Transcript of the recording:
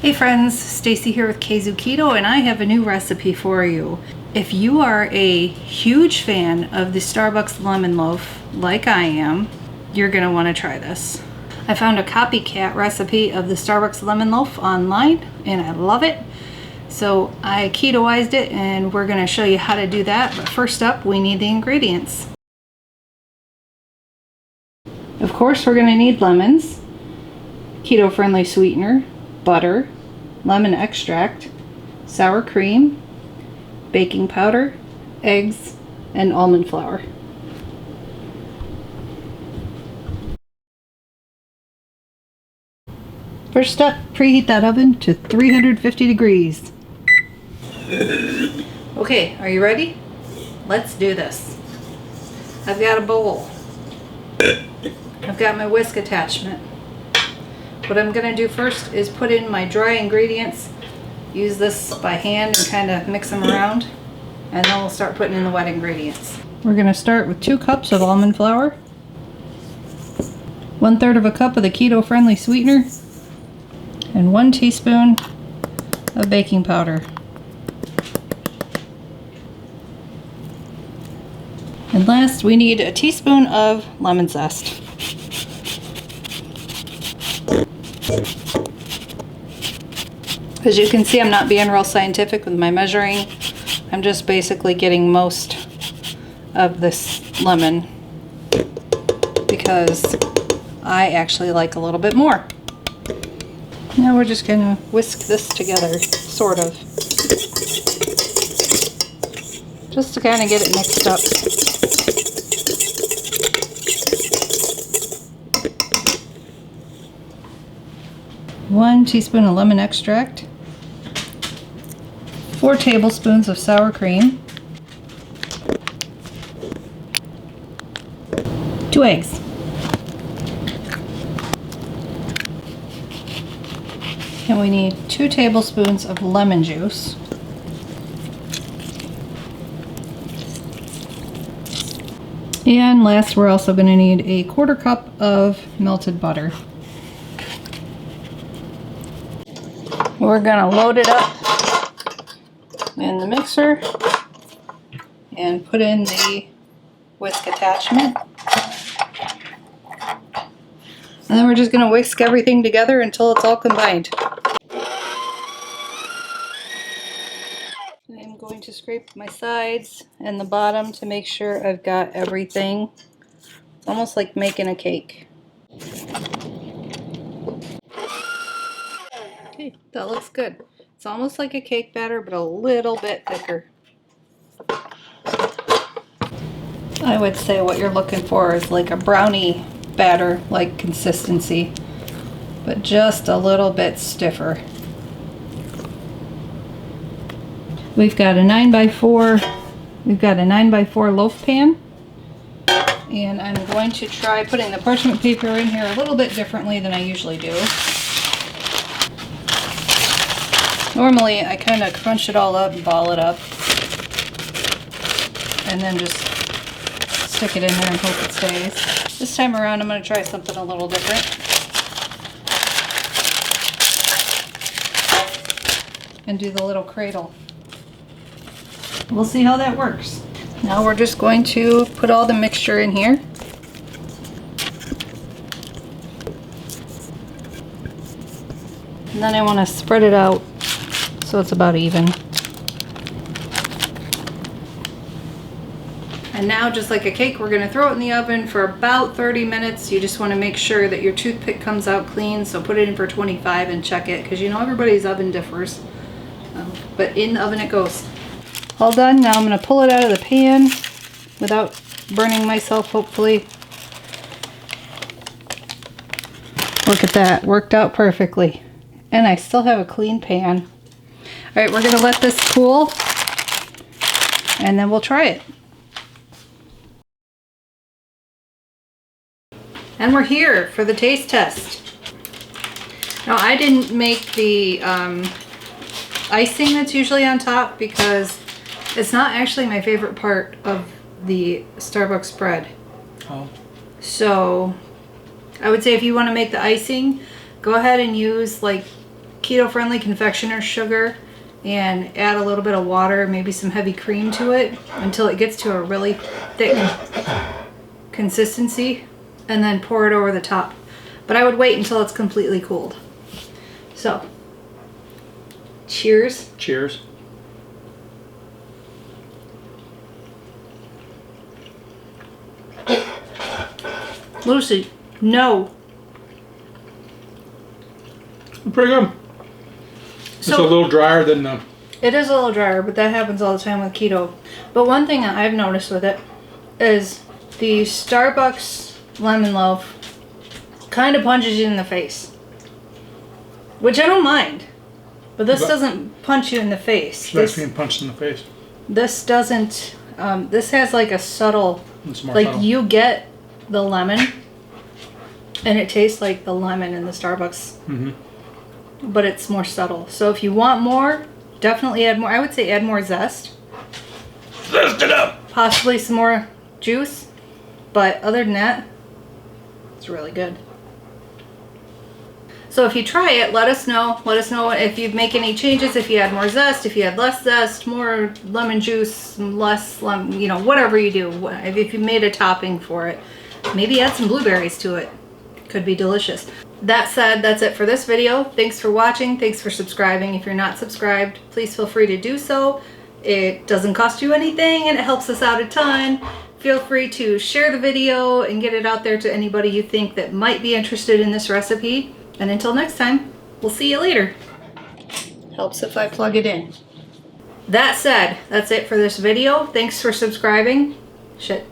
Hey friends, Stacy here with Kzoo Keto, and I have a new recipe for you. If you are a huge fan of the Starbucks Lemon Loaf, like I am, you're going to want to try this. I found a copycat recipe of the Starbucks Lemon Loaf online, and I love it. So I keto-ized it, and we're going to show you how to do that. But first up, we need the ingredients. Of course, we're going to need lemons, keto-friendly sweetener, butter, lemon extract, sour cream, baking powder, eggs, and almond flour. First step, preheat that oven to 350 degrees. Okay, are you ready? Let's do this. I've got a bowl. I've got my whisk attachment. What I'm going to do first is put in my dry ingredients. Use this by hand and kind of mix them around. And then we'll start putting in the wet ingredients. We're going to start with 2 cups of almond flour, 1/3 of a cup of the keto-friendly sweetener, and 1 teaspoon of baking powder. And last, we need a teaspoon of lemon zest. As you can see, I'm not being real scientific with my measuring. I'm just basically getting most of this lemon because I actually like a little bit more. Now we're just going to whisk this together, sort of, just to kind of get it mixed up. One teaspoon of lemon extract, 4 tablespoons of sour cream, 2 eggs, and we need 2 tablespoons of lemon juice, and last we're also going to need a 1/4 cup of melted butter. We're going to load it up in the mixer and put in the whisk attachment. And then we're just going to whisk everything together until it's all combined. I'm going to scrape my sides and the bottom to make sure I've got everything. It's almost like making a cake. Okay, that looks good. It's almost like a cake batter, but a little bit thicker. I would say what you're looking for is like a brownie batter like consistency, but just a little bit stiffer. We've got a 9x4 loaf pan, and I'm going to try putting the parchment paper in here a little bit differently than I usually do. Normally I kind of crunch it all up and ball it up and then just stick it in there and hope it stays. This time around I'm going to try something a little different and do the little cradle. We'll see how that works. Now we're just going to put all the mixture in here. And then I want to spread it out so it's about even. And now, just like a cake, we're going to throw it in the oven for about 30 minutes. You just want to make sure that your toothpick comes out clean, so put it in for 25 and check it, because you know everybody's oven differs. But in the oven it goes. All done. Now I'm going to pull it out of the pan without burning myself, hopefully. Look at that. Worked out perfectly. And I still have a clean pan. All right, we're going to let this cool, and then we'll try it. And we're here for the taste test. Now, I didn't make the icing that's usually on top because it's not actually my favorite part of the Starbucks bread. Oh. So I would say if you want to make the icing, go ahead and use like keto-friendly confectioner's sugar and add a little bit of water, maybe some heavy cream to it until it gets to a really thick consistency, and then pour it over the top. But I would wait until it's completely cooled. So, cheers. Cheers. Lucy, no. Pretty good. It's a little drier than the... It is a little drier, but that happens all the time with keto. But one thing that I've noticed with it is the Starbucks Lemon Loaf kind of punches you in the face. Which I don't mind. But this doesn't punch you in the face. It's being punched in the face. This doesn't... this has like a subtle... Like subtle. You get the lemon, and it tastes like the lemon in the Starbucks. Mm-hmm. But it's more subtle. So if you want more, definitely add more. I would say add more zest. Zest it up! Possibly some more juice. But other than that, it's really good. So if you try it, let us know. Let us know if you make any changes, if you add more zest, if you add less zest, more lemon juice, less lemon, you know, whatever you do. If you made a topping for it. Maybe add some blueberries to it. Could be delicious. That said, that's it for this video. Thanks for watching. Thanks for subscribing. If you're not subscribed, please feel free to do so. It doesn't cost you anything and it helps us out a ton. Feel free to share the video and get it out there to anybody you think that might be interested in this recipe. And until next time, we'll see you later. Helps if I plug it in. That said, that's it for this video. Thanks for subscribing. Shit.